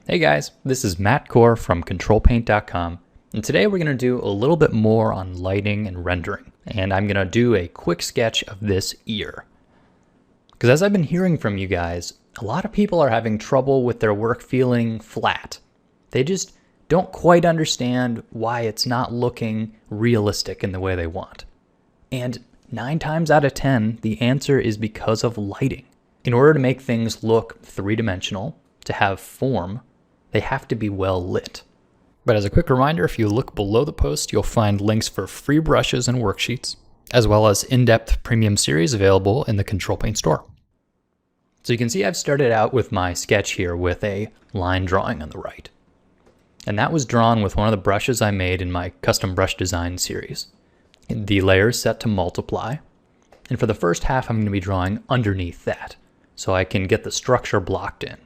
Hey guys, this is Matt Core from ControlPaint.com, and today we're going to do a little bit more on lighting and rendering, and I'm going to do a quick sketch of this ear. Because as I've been hearing from you guys, a lot of people are having trouble with their work feeling flat. They just don't quite understand why it's not looking realistic in the way they want. And 9 times out of 10, the answer is because of lighting. In order to make things look three-dimensional, to have form, they have to be well lit. But as a quick reminder, if you look below the post, you'll find links for free brushes and worksheets, as well as in-depth premium series available in the Control Paint store. So you can see I've started out with my sketch here with a line drawing on the right. And that was drawn with one of the brushes I made in my custom brush design series. The layer is set to multiply, and for the first half I'm going to be drawing underneath that, so I can get the structure blocked in.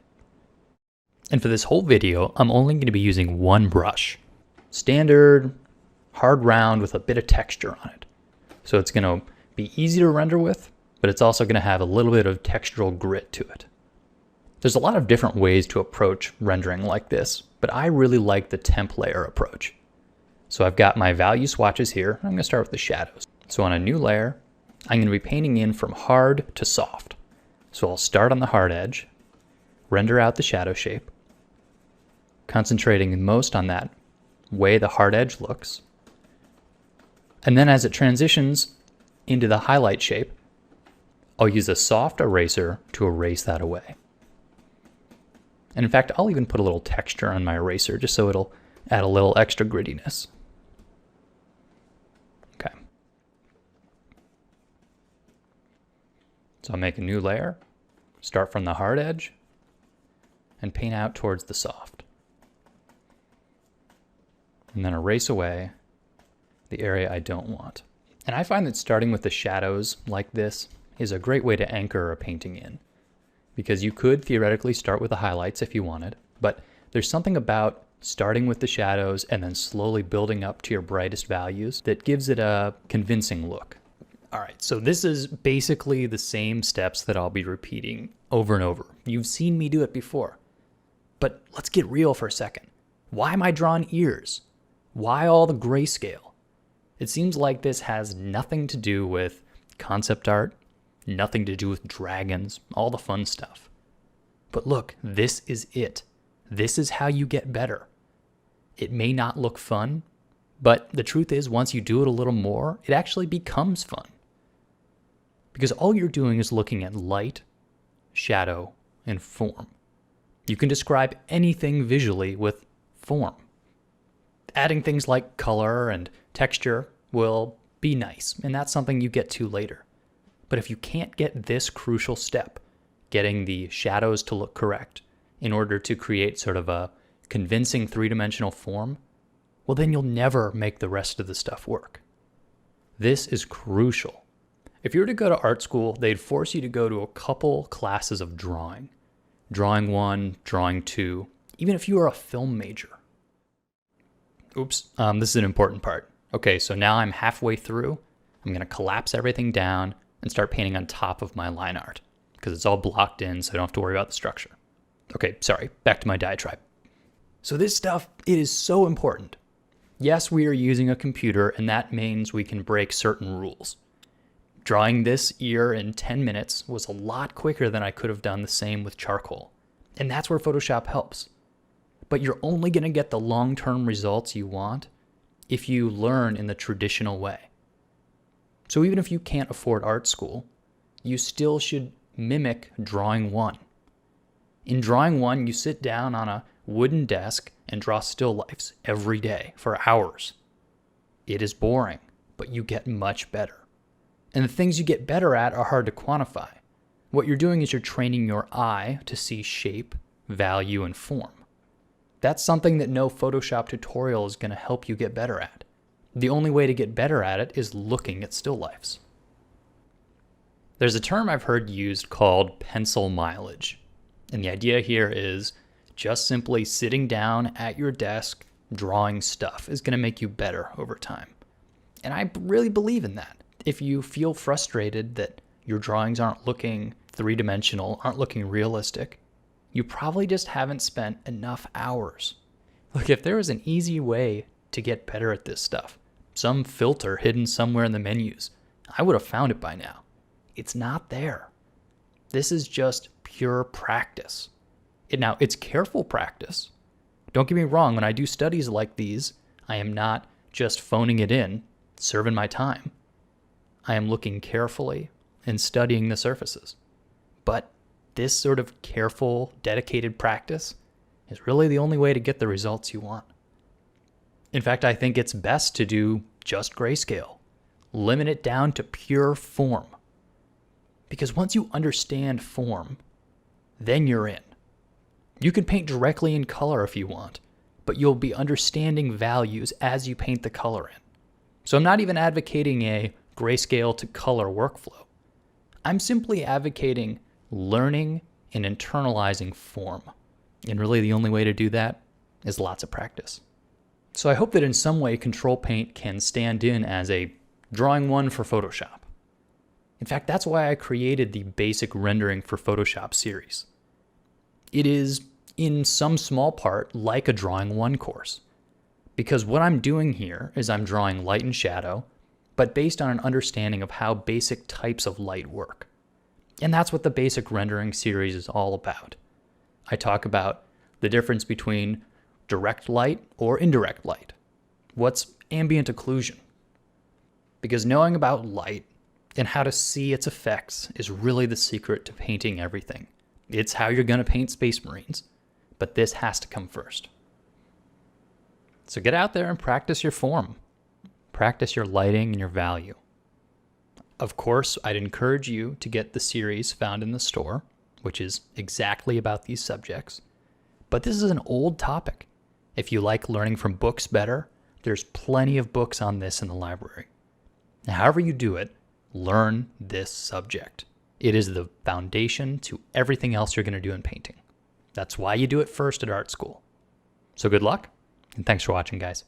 And for this whole video, I'm only going to be using one brush. Standard, hard round with a bit of texture on it. So it's going to be easy to render with, but it's also going to have a little bit of textural grit to it. There's a lot of different ways to approach rendering like this, but I really like the temp layer approach. So I've got my value swatches here. I'm going to start with the shadows. So on a new layer, I'm going to be painting in from hard to soft. So I'll start on the hard edge, render out the shadow shape, concentrating most on that way the hard edge looks. And then as it transitions into the highlight shape, I'll use a soft eraser to erase that away. And in fact, I'll even put a little texture on my eraser just so it'll add a little extra grittiness. Okay. So I'll make a new layer, start from the hard edge, and paint out towards the soft. And then erase away the area I don't want. And I find that starting with the shadows like this is a great way to anchor a painting in, because you could theoretically start with the highlights if you wanted, but there's something about starting with the shadows and then slowly building up to your brightest values that gives it a convincing look. All right, so this is basically the same steps that I'll be repeating over and over. You've seen me do it before. But let's get real for a second. Why am I drawing ears? Why all the grayscale? It seems like this has nothing to do with concept art, nothing to do with dragons, all the fun stuff. But look, this is it. This is how you get better. It may not look fun, but the truth is once you do it a little more, it actually becomes fun. Because all you're doing is looking at light, shadow, and form. You can describe anything visually with form. Adding things like color and texture will be nice, and that's something you get to later. But if you can't get this crucial step, getting the shadows to look correct in order to create sort of a convincing three-dimensional form, well then you'll never make the rest of the stuff work. This is crucial. If you were to go to art school, they'd force you to go to a couple classes of drawing. Drawing 1, drawing 2, even if you are a film major. Oops, this is an important part. Okay, so now I'm halfway through. I'm going to collapse everything down and start painting on top of my line art because it's all blocked in, so I don't have to worry about the structure. Okay, sorry, back to my diatribe. So this stuff, it is so important. Yes, we are using a computer, and that means we can break certain rules. Drawing this ear in 10 minutes was a lot quicker than I could have done the same with charcoal. And that's where Photoshop helps. But you're only going to get the long-term results you want if you learn in the traditional way. So even if you can't afford art school, you still should mimic Drawing 1. In Drawing 1, you sit down on a wooden desk and draw still lifes every day for hours. It is boring, but you get much better. And the things you get better at are hard to quantify. What you're doing is you're training your eye to see shape, value, and form. That's something that no Photoshop tutorial is going to help you get better at. The only way to get better at it is looking at still lifes. There's a term I've heard used called pencil mileage. And the idea here is just simply sitting down at your desk, drawing stuff is going to make you better over time. And I really believe in that. If you feel frustrated that your drawings aren't looking three-dimensional, aren't looking realistic, You probably just haven't spent enough hours. Look, if there was an easy way to get better at this stuff, some filter hidden somewhere in the menus, I would have found it by now. It's not there. This is just pure practice. Now, it's careful practice. Don't get me wrong, when I do studies like these, I am not just phoning it in, serving my time. I am looking carefully and studying the surfaces. But this sort of careful, dedicated practice is really the only way to get the results you want. In fact, I think it's best to do just grayscale. Limit it down to pure form. Because once you understand form, then you're in. You can paint directly in color if you want, but you'll be understanding values as you paint the color in. So I'm not even advocating a grayscale to color workflow. I'm simply advocating learning and internalizing form. And really the only way to do that is lots of practice. So I hope that in some way Control Paint can stand in as a drawing one for Photoshop. In fact, that's why I created the Basic Rendering for Photoshop series. It is, in some small part, like a Drawing 1 course. Because what I'm doing here is I'm drawing light and shadow, but based on an understanding of how basic types of light work. And that's what the Basic Rendering series is all about. I talk about the difference between direct light or indirect light. What's ambient occlusion? Because knowing about light and how to see its effects is really the secret to painting everything. It's how you're going to paint Space Marines, but this has to come first. So get out there and practice your form. Practice your lighting and your value. Of course, I'd encourage you to get the series found in the store, which is exactly about these subjects. But this is an old topic. If you like learning from books better, there's plenty of books on this in the library. Now, however you do it, learn this subject. It is the foundation to everything else you're going to do in painting. That's why you do it first at art school. So good luck, and thanks for watching, guys.